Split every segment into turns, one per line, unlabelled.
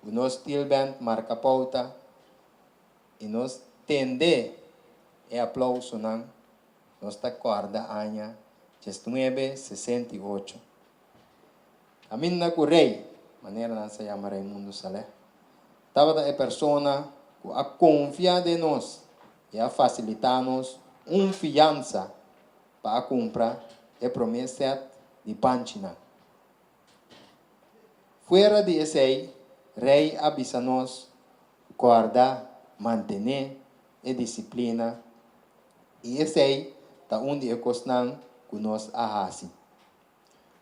Nós Steel Band marca pauta e nós tende e aplauso não nós está corda aña 1968. A mim na curei maneira não se chama Raimundo Salé estava a persona que a confia de nós e a facilitar-nos fiança para comprar e promessa de panchina. Fora de esse rei avisa-nos guardar, manter a disciplina e esse é onde é cosnan que nós ahasi.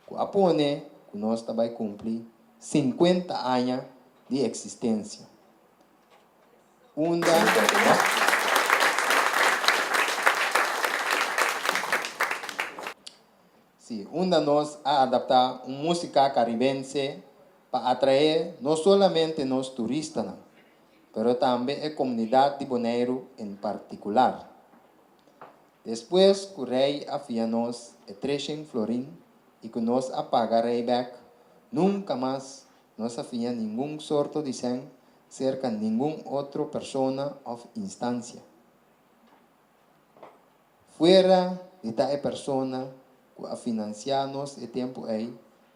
Que apone que nós vai cumprir 50 anos de existência. Onde nós a adaptar uma música caribense para atrair não somente os turistas, mas também a comunidade de Bonaire em particular. Depois que o rei afia-nos a 300 florim e que nós apagarei back, nunca mais nós afia nenhum sorto de sangue cerca de nenhuma outra pessoa ou instância. Fora de tal pessoa que a financiar-nos o tempo aí,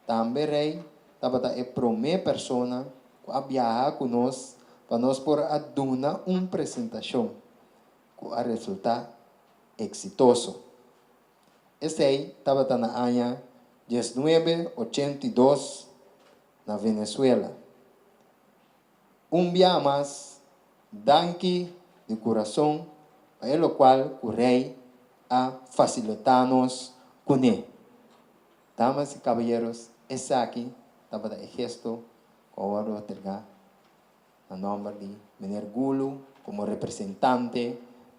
também rei estava a primeira pessoa que a viajar conosco para nós por a dar uma apresentação que a resultar exitoso. Esse aí estava na ano 1982 na Venezuela. Dia mais, danke de coração, para o qual o rei a facilitar-nos com ele. Damas e caballeros, esse aqui estava o gesto que eu vou entregar no nome de Mr. Gulu como representante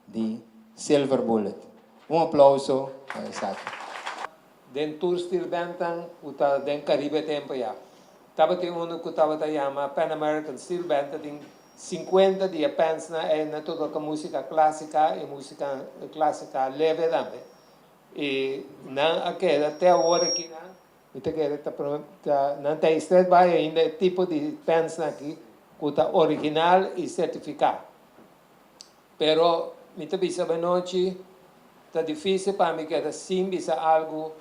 de Silver Bullet. Aplauso para esse aqui.
Den tour Steel Band uta den Caribe tempo ya. Tava tem uno que tava ta chama Pan American Steel Band tem 50 de pens na toda a música clássica e música clássica leve também. E na aquela até agora aqui na que não tem stress vai ainda tipo de pens aqui que tá original e certificado. Pero me te bisa noite tá difícil para mim que era sim bisa algo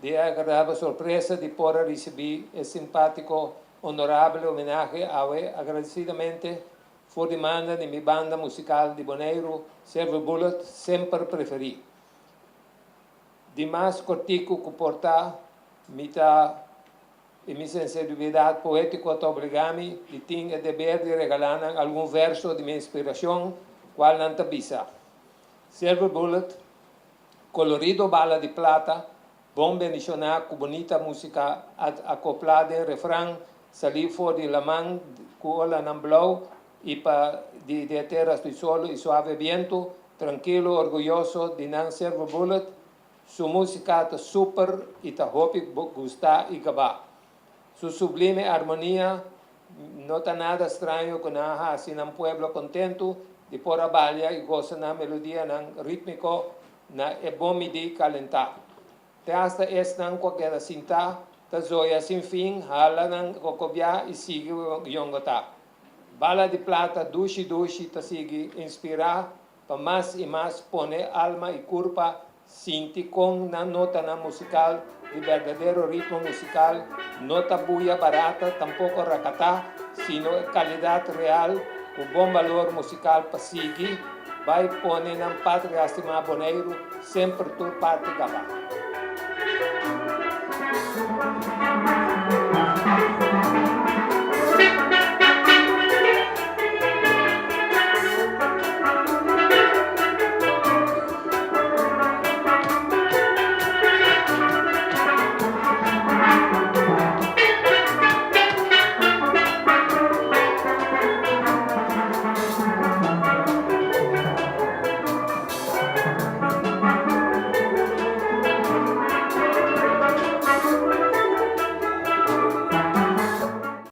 de agradável surpresa de poder receber esse simpático, honorável homenagem agradecidamente por demanda de minha banda musical de Bonaire, Silver Bullet, sempre preferi. De mais cortico que portar, e minha sensibilidade poética te obrigami e tenho o dever de regalar algum verso de minha inspiração, qual não te bisa. Silver Bullet, colorido bala de plata, bom bendicionar com bonita música acoplada em refrão, salir fora de la mão, com ela não blow, e para de terras do solo e suave viento, tranquilo, orgulhoso de não Silver Bullet, sua música está super e está hope gostar e acabar. Sua sublime harmonia, não está nada estranho com a assim um pueblo contento, de por a balha e gosta na melodia rítmico, é bom medir calentar. Te hasta não qualquer cinta, ta zoia sem fim, hala nang kokobia e sigue yongota. Bala de plata, dushi, ta sigue inspirar, para mais e mais pone alma e curpa, sinti com na nota na musical, de verdadeiro ritmo musical, nota buia barata, tampouco racatá, sino qualidade real, o bom valor musical para seguir, vai pone na pátria estimar Bonaire, sempre tu parte gaba.